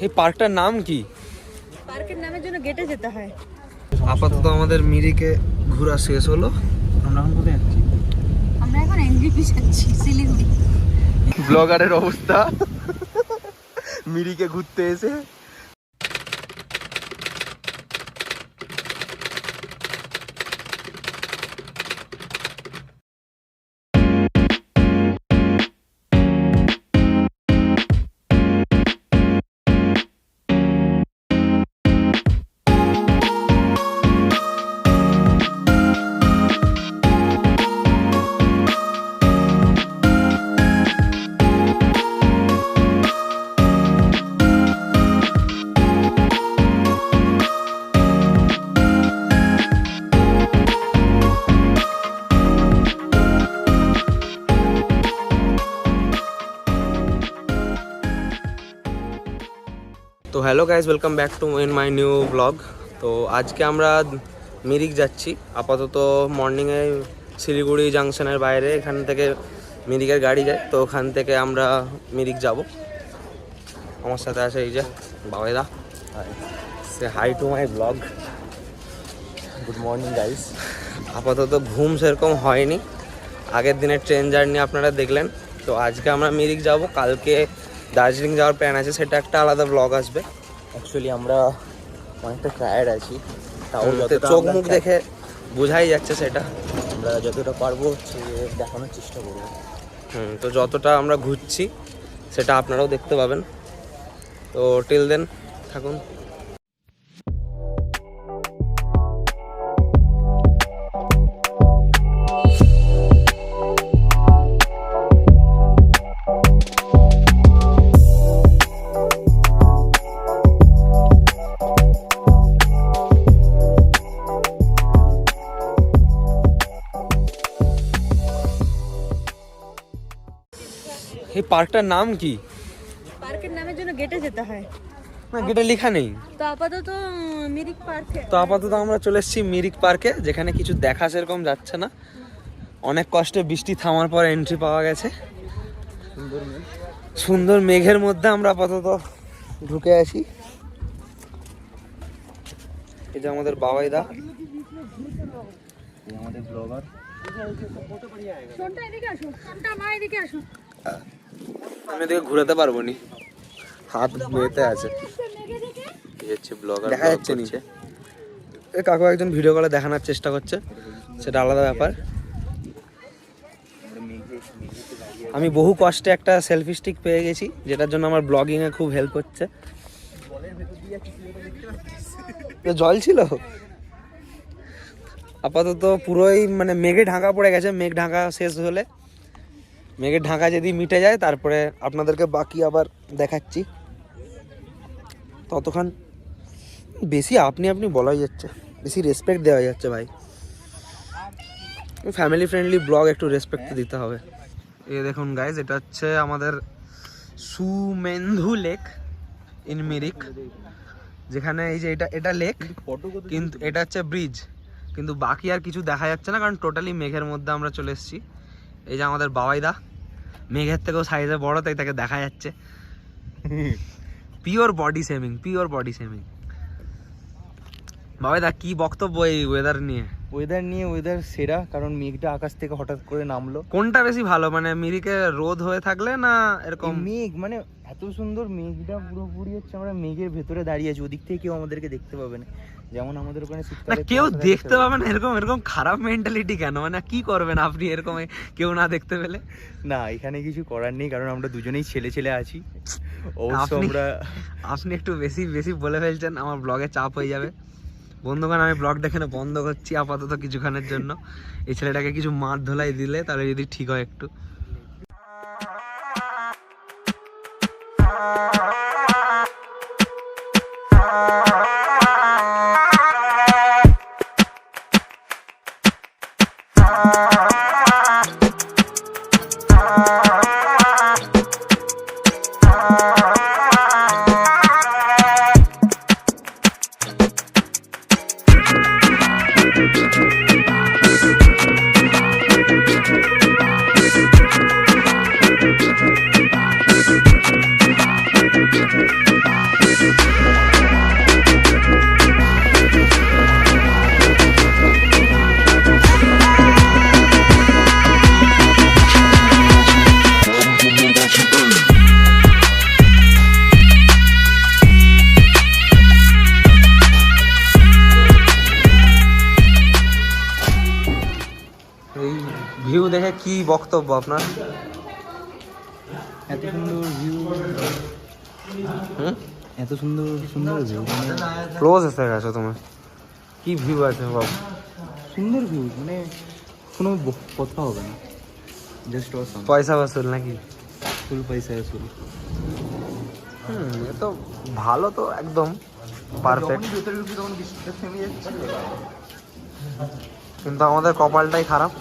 এই পার্কটার নাম কি? পার্কের নামের জন্য গেটে যেতে হয়। আপাতত আমাদের মিরিকে ঘোরা শেষ হলো। আমরা এখন কোথায় যাচ্ছি? আমরা এখন এনজিপি যাচ্ছি, শিলিগুড়ি। ব্লগারের অবস্থা মিরিকে ঘুরতে এসে। তো hello guys, welcome back to in my new blog. তো আজকে আমরা মিরিক যাচ্ছি। আপাতত মর্নিংয়ে শিলিগুড়ি জাংশনের বাইরে এখান থেকে মিরিকের গাড়ি যায়, তো ওখান থেকে আমরা মিরিক যাব। আমার সাথে আছে এই যে বাবাইদা। Say hi to my blog. Good morning guys. আপাতত ঘুম সেরকম হয়নি, আগের দিনের ট্রেন জার্নি আপনারা দেখলেন। তো আজকে আমরা মিরিক যাব, কালকে দার্জিলিং যাওয়ার প্ল্যান আছে, সেটা একটা আলাদা ব্লগ আসবে। অ্যাকচুয়ালি আমরা অনেকটা টায়ার্ড আছি, তাও চোখ মুখ দেখে বোঝাই যাচ্ছে সেটা। আমরা যতটা পারবো হচ্ছে দেখানোর চেষ্টা করবো। তো যতটা আমরা ঘুরছি সেটা আপনারাও দেখতে পাবেন। তো টিল দেন থাকুন। এই পার্কটার নাম কি? পার্কের নামের জন্য গেটে যেতে হয়। না, গেটে লেখা নেই। তো আপাতত মিরিক পার্কে। তো আপাতত আমরা চলে এসেছি মিরিক পার্কে, যেখানে কিছু দেখা সেরকম যাচ্ছে না। অনেক কষ্টে বৃষ্টি থামার পর এন্ট্রি পাওয়া গেছে। সুন্দর মেঘের মধ্যে আমরা আপাতত ঢুকে আছি। এই যে আমাদের বাবাইদা, আমাদের ব্লগার। শোনটা এদিকে আসো, শোনটা মা এদিকে আসো। আমি এদিকে ঘুরাতে পারবো নি, হাত মেয়েতে আছে। ব্লগার দেখা যাচ্ছে নিচে। এই কাকু একজন ভিডিও কলে দেখানোর চেষ্টা করছে, সেটা আলাদা ব্যাপার। আমি বহু কষ্টে একটা সেলফি স্টিক পেয়ে গেছি, যেটার জন্য আমার ব্লগিংয়ে খুব হেল্প হচ্ছে। জল ছিল আপাতত পুরোই, মানে মেঘে ঢাকা পড়ে গেছে। মেঘ ঢাকা শেষ হলে, মেঘের ঢাকা যদি মিটে যায়, তারপরে আপনাদেরকে বাকি আবার দেখাচ্ছি। ততক্ষণ বেশি আপনি বলাই যাচ্ছে, বেশি রেসপেক্ট দেওয়া যাচ্ছে ভাই। ফ্যামিলি ফ্রেন্ডলি ব্লগ, একটু রেসপেক্ট দিতে হবে। এই দেখুন গাইজ, এটা হচ্ছে আমাদের সুমেন্ধু লেক ইন মিরিক, যেখানে এই যে এটা লেক, কিন্তু এটা হচ্ছে ব্রিজ। কিন্তু বাকি আর কিছু দেখা যাচ্ছে না, কারণ টোটালি মেঘের মধ্যে আমরা চলে এসেছি। এই যে আমাদের বাবাইদা, মেঘের থেকেও সাইজে বড়, তাই তাকে দেখা যাচ্ছে। Pure body shaming, pure body shaming. বাবাইদা, কি বক্তব্য এই ওয়েদার নিয়ে? ওয়েদার সেরা, কারণ মেঘটা আকাশ থেকে হঠাৎ করে নামলো। কোনটা বেশি ভালো, মানে মিরিকে রোদ হয়ে থাকলে না এরকম মেঘ? মানে এত সুন্দর মেঘটা পুরোপুরি হচ্ছে আমরা মেঘের ভেতরে দাঁড়িয়ে আছি, ওদিক থেকে কেউ আমাদেরকে দেখতে পাবে না। যেমন আমাদের ওখানে না, কেউ দেখতে পাবে না, এরকম খারাপ মেন্টালিটি কেন? মানে কি করবেন আপনি এরকম কেউ না দেখতে পেলে? না, এখানে কিছু করার নেই, কারণ আমরা দুজনেই ছেলে আছি। অবশ্য আপনি একটু বেশি বলে ফেলছেন, আমার ব্লগে চাপ হয়ে যাবে। বন্ধুগণ, আমি ব্লগ দেখে বন্ধ করছি আপাতত কিছুক্ষণের জন্য। এই ছেলেটাকে কিছু মার ধোলাই দিলে তাহলে যদি ঠিক হয় একটু। কি বক্তব্য আপনার? এত সুন্দর ভিউ, হুম, এত সুন্দর সুন্দর ভিউ, মানে ক্লোজ এসে গেছো তুমি। কি ভিউ আছে বাবু? সুন্দর ভিউ, মানে কোনো কথা হবে না, জাস্ট অসাম। পয়সা বসুল নাকি? ফুল পয়সা আসল। এ তো ভালো, তো একদম পারফেক্ট। ভেতরে ঢুকি তখন বৃষ্টিটা থেমে যাচ্ছে। কিন্তু আমাদের কপালটাই খারাপ।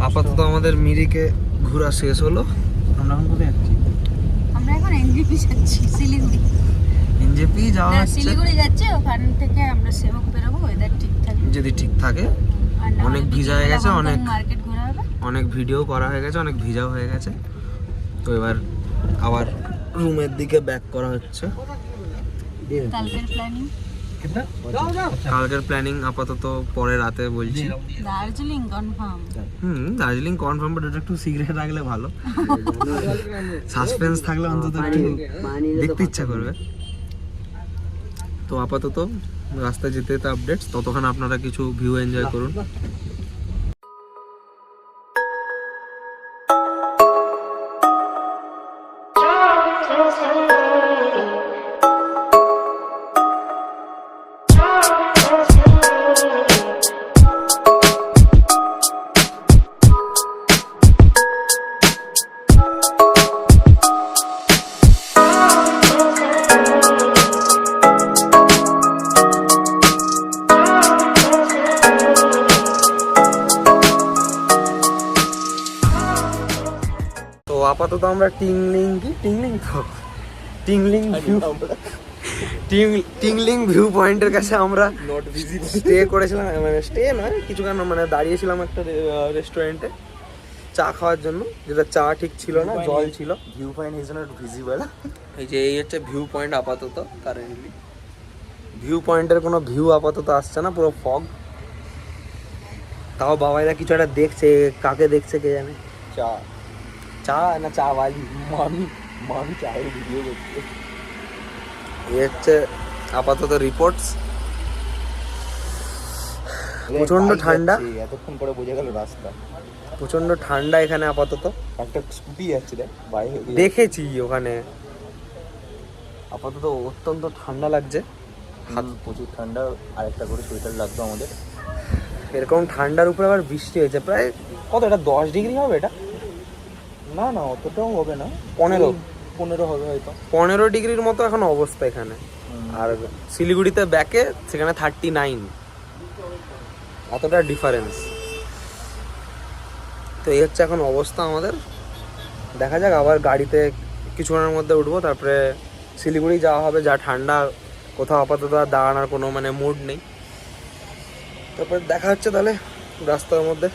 আপাতত আমাদের মিরিকে ঘোরা শেষ হলো। আমরা এখন কোথায় যাচ্ছি? আমরা এখন এনজেপি যাচ্ছি, শিলিগুড়ি। এনজেপি যাওয়া হ্যাঁ, হচ্ছে শিলিগুড়ি যাচ্ছে, ওখান থেকে আমরা সেবক বেরোবো, ওয়েদার ঠিক থাকে। যদি ঠিক থাকে। আর না অনেক হলে ভিজা হয়ে গেছে, হংকং অনেক মার্কেট ঘোরা হবে। অনেক ভিডিও করা হয়ে গেছে, অনেক ভিজাও হয়ে গেছে। তো এবার আবার রুমের দিকে ব্যাক করা হচ্ছে। কালকের প্ল্যানিং কালকের প্ল্যানিং আপাতত পরে রাতে বলছি। Darjeeling confirm. Darjeeling confirm, but ওটা একটু সিক্রেট রাখলে ভালো। সাসপেন্স থাকলে অন্তত একটু দেখতে ইচ্ছা করবে। তো আপাতত রাস্তায় যেতে যেতে আপডেটস, ততক্ষণ আপনারা কিছু ভিউ এনজয় করুন। তো আপাতত আমরা টিংলিং ভিউ পয়েন্টের কাছে আমরা স্টে করেছিলাম, মানে স্টে নয়, কিছুক্ষণ মানে দাঁড়িয়েছিলাম একটা রেস্টুরেন্টে চা খাওয়ার জন্য, যেটা চা ঠিক ছিল না, জল ছিল। View point is not visible. এই যে এই হচ্ছে ভিউ পয়েন্ট আপাতত। কারেন্টলি ভিউ পয়েন্টের কোনো ভিউ আপাতত আসছে না, পুরো ফগ। তাও বাবাইরা কিছু একটা দেখছে, কাকে দেখছে কে জানে। চা চা না চা বালি, মামি চায়ের ভিডিও করছে। এই হচ্ছে আপাতত রিপোর্টস। প্রচন্ড ঠান্ডা, এতক্ষণ পরে বোঝা গেল রাস্তা। প্রচন্ড ঠান্ডা এখানে আপাতত। একটা স্কুটি যাচ্ছে দেখ বাইরে, দেখেছি ওখানে। আপাতত অত্যন্ত ঠান্ডা লাগছে। প্রচুর ঠান্ডা। আরেকটা করে সোয়েটার লাগতো আমাদের। এরকম ঠান্ডার উপরে আবার বৃষ্টি হয়েছে, প্রায় কত, এটা 10 ডিগ্রি হবে? এটা না না অতটাও হবে না, 15 হবে হয়তো। 15 ডিগ্রির মতো এখন অবস্থা এখানে। আর শিলিগুড়িতে ব্যাকে সেখানে 39, এতটা ডিফারেন্স। তো এই হচ্ছে এখন অবস্থা আমাদের। দেখা যাক, আবার গাড়িতে কিছুক্ষণের মধ্যে উঠবো, তারপরে শিলিগুড়ি যাওয়া হবে। যা ঠান্ডা, কোথাও আপাতত আর দাঁড়ানোর কোনো মানে মুড নেই। তারপরে দেখা হচ্ছে তাহলে রাস্তার মধ্যে।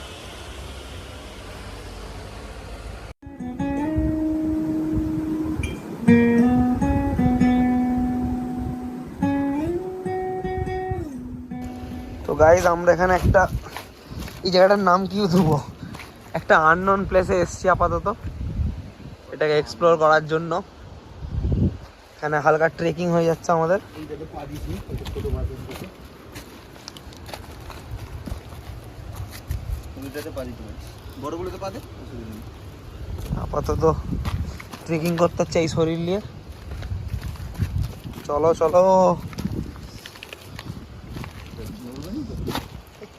তো গাইজ আমরা এখানে একটা, এই জায়গাটার নাম কি দেবো, একটা আননোন প্লেসে এসছি আপাতত, এটাকে এক্সপ্লোর করার জন্য। এখানে হালকা ট্রেকিং হয়ে যাচ্ছে আমাদের। আপাতত ট্রেকিং করতে হচ্ছে এই শরীর নিয়ে। চলো চলো,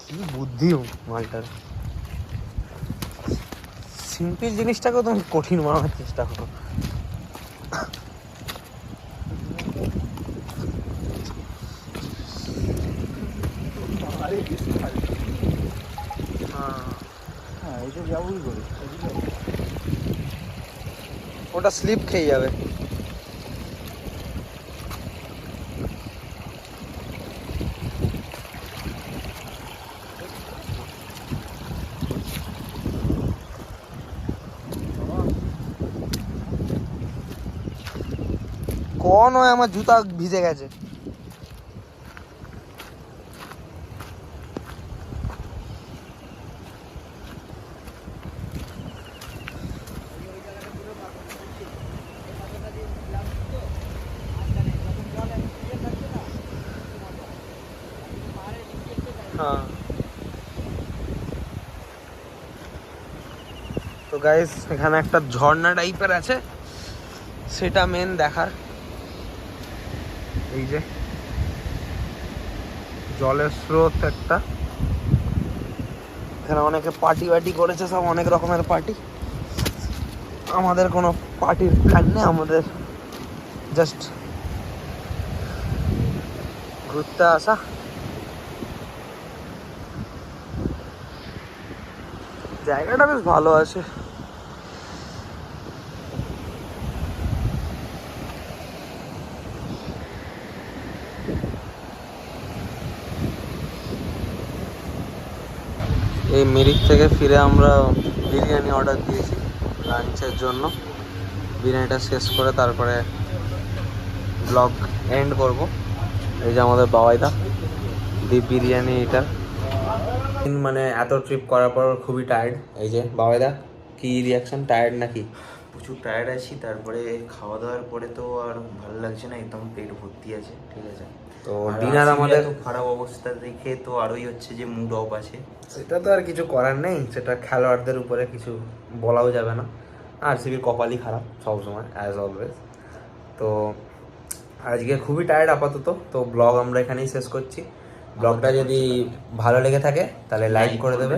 কি বুদ্ধি মালটার। সিম্পল জিনিসটাকেও তুমি কঠিন বানানোর চেষ্টা করো। ওটা স্লিপ খেয়ে যাবে। কোন হয় আমার জুতা ভিজে গেছে। হ্যাঁ তো গাইস এখানে একটা ঝর্ণা টাইপের আছে, সেটা মেন দেখার। এই যে জলের স্রোত একটা, এখানে অনেকে পার্টি বাটি করেছে, সব অনেক রকমের পার্টি। আমাদের কোনো পার্টির প্ল্যান নেই, আমাদের জাস্ট ঘুরতে আসা। জায়গাটা বেশ ভালো আছে। এই মিরিক থেকে ফিরে আমরা বিরিয়ানি অর্ডার দিয়েছি লাঞ্চের জন্য। বিরিয়ানিটা শেষ করে তারপরে ব্লগ এন্ড করব। এই যে আমাদের বাবাইদা দি বিরিয়ানি এটা। মানে এত ট্রিপ করার পর খুবই টায়ার্ড। এই যে বাবাইদা, কি রিয়াকশন? টায়ার্ড নাকি? প্রচুর টায়ার্ড আছি, তারপরে খাওয়া দাওয়ার পরে তো আর ভালো লাগছে না, একদম পেট ভর্তি আছে, ঠিক আছে। তো ডিনার আমাদের খারাপ অবস্থা দেখে তো আরোই হচ্ছে যে মুড অফ আছে। সেটা তো আর কিছু করার নেই, সেটা খেলোয়াড়দের উপরে কিছু বলাও যাবে না। আরসিবির কপালই খারাপ সবসময়, অ্যাজ অলওয়েজ। তো আজকে খুবই টায়ার্ড আপাতত, তো ব্লগ আমরা এখানেই শেষ করছি। ব্লগটা যদি ভালো লেগে থাকে তাহলে লাইক করে দেবে,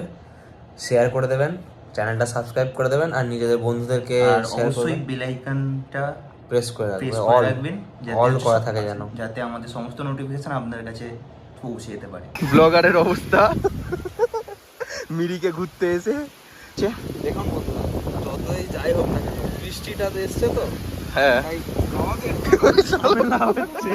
শেয়ার করে দেবেন, চ্যানেলটা সাবস্ক্রাইব করে দেবেন, আর নিজেদের বন্ধুদেরকে শেয়ার অবশ্যই করবেন, বেল আইকনটা প্রেস করে প্রেস রাখবেন, করে অল রাখবেন, অল করা থাকে যেন, যাতে আমাদের সমস্ত নোটিফিকেশন আপনার কাছে পৌঁছে যেতে পারে। ব্লগারের অবস্থা মিরিকে ঘুরতে এসে। দেখুন বন্ধুরা, যতই যাই হোক না কেন, বৃষ্টিটা তো এসছে, তো হ্যাঁ আমাকে ঝামেলা হচ্ছে।